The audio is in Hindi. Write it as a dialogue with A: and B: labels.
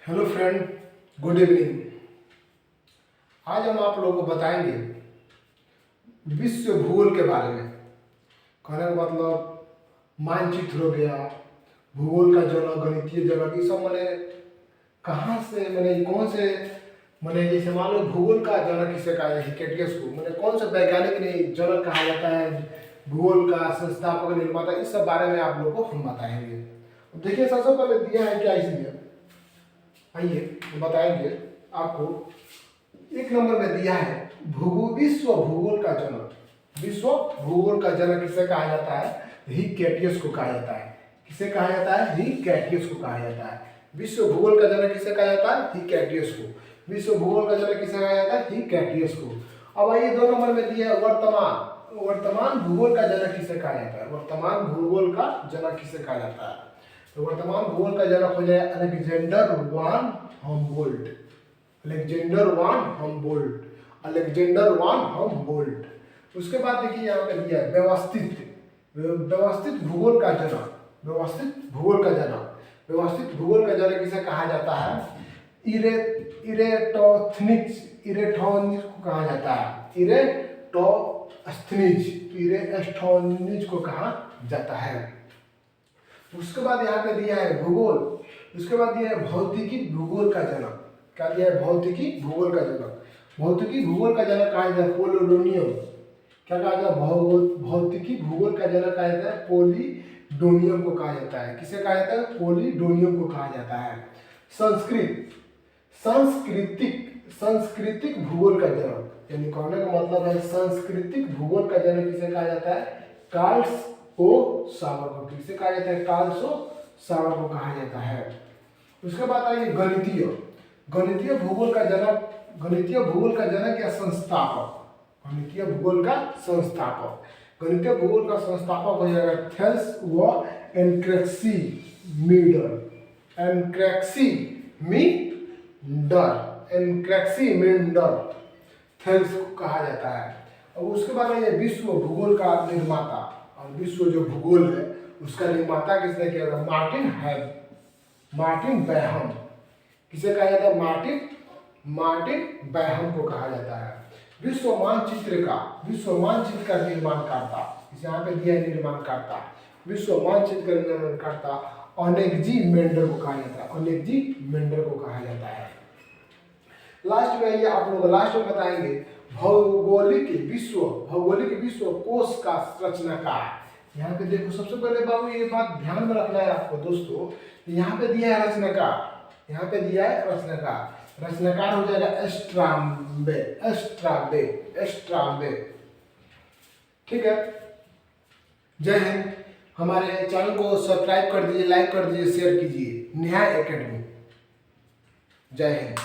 A: Hello friend, good evening. आज हम आप लोगों को बताएंगे विश्व भूगोल के बारे में। कहने का मतलब मानचित्र हो गया, भूगोल का जनक, गणितीय जनक, ये सब मैंने कहाँ से, मैंने कौन से, मैंने जैसे मान लो भूगोल का जनक किसे कहा जाता है, हिकेटियस को, मैंने कौन से वैज्ञानिक ने जनक कहा जाता है, भूगोल का संस्थापक, निर्माता, इस सब बारे में आप लोग को हम बताएंगे। देखिए सबसे पहले दिया है क्या इसमें, आइए बताएंगे आपको। एक नंबर में दिया है विश्व भूगोल का जनक। विश्व भूगोल का जनक किसे कहा जाता है? हिकेटियस को कहा जाता है। किसे कहा जाता है? हिकेटियस को कहा जाता है। विश्व भूगोल का जनक किसे कहा जाता है? हिकेटियस को। विश्व भूगोल का जनक किसे कहा जाता है? हिकेटियस को। अब आइए 2 नंबर में दिया है वर्तमान भूगोल का जनक किसे कहा जाता है? वर्तमान भूगोल का जनक किसे कहा जाता है? तो वर्तमान भूगोल का जनक हो जाए अलेक्जेंडर वान हम्बोल्ट। अलेक्जेंडर वान हम्बोल्ट। उसके बाद देखिए यहाँ पे दिया है व्यवस्थित भूगोल का जनक। व्यवस्थित भूगोल का जनक किसे कहा जाता है? इरेटोस्थनीज को कहा जाता है। इरेटोस्थनीज को कहा जाता है। उसके बाद यहाँ पे दिया है भूगोल। उसके बाद दिया है भौतिकी भूगोल का जनक। क्या दिया है? भौतिकी भूगोल का जनक। भौतिकी भूगोल का जनक कहा जाता है पोलिडोनियम। क्या कहा जाता है? भौतिकी भूगोल का जनक कहा जाता है पोलिडोनियम को कहा जाता है। किसे कहा जाता है? पोलिडोनियम को कहा जाता है। सांस्कृतिक भूगोल का जनक, यानी कहने का मतलब है सांस्कृतिक भूगोल का जनक किसे कहा जाता है? कार्ल्स ओ सावर को। किसे कहा जाता है? कार्ल्स ओ सावर को कहा जाता है। उसके बाद आइए गणितीय भूगोल का जनक। गणितीय भूगोल का जनक या संस्थापक? गणितीय भूगोल का संस्थापक हो जाएगा थेल्स व एनक्रैक्सीमीडर थेल्स को कहा जाता है। और उसके बाद ये विश्व भूगोल का निर्माता, और विश्व जो भूगोल है उसका निर्माता किसने किया था? मार्टिन बैहम। किसे कहा जाता है? मार्टिन बैहम को कहा जाता है। विश्व मानचित्र का निर्माणकर्ता, इस यहाँ पे दिया है निर्माणकर्ता। विश्व मानचित्र का निर्माणकर्ता ऑनेग्जी मेंडल को कहा जाता है। लास्ट में आइए आप लोग लास्ट में बताएंगे भौगोलिक विश्व कोश का रचनाकार। यहाँ पे देखो सबसे पहले बाबू ये बात ध्यान में रखना है आपको दोस्तों, यहाँ पे दिया है रचनाकार हो जाएगा एस्ट्राम्बे। ठीक है, जय हिंद। हमारे चैनल को सब्सक्राइब कर दीजिए, लाइक कर दीजिए, शेयर कीजिए। न्याय एकेडमी। जय हिंद।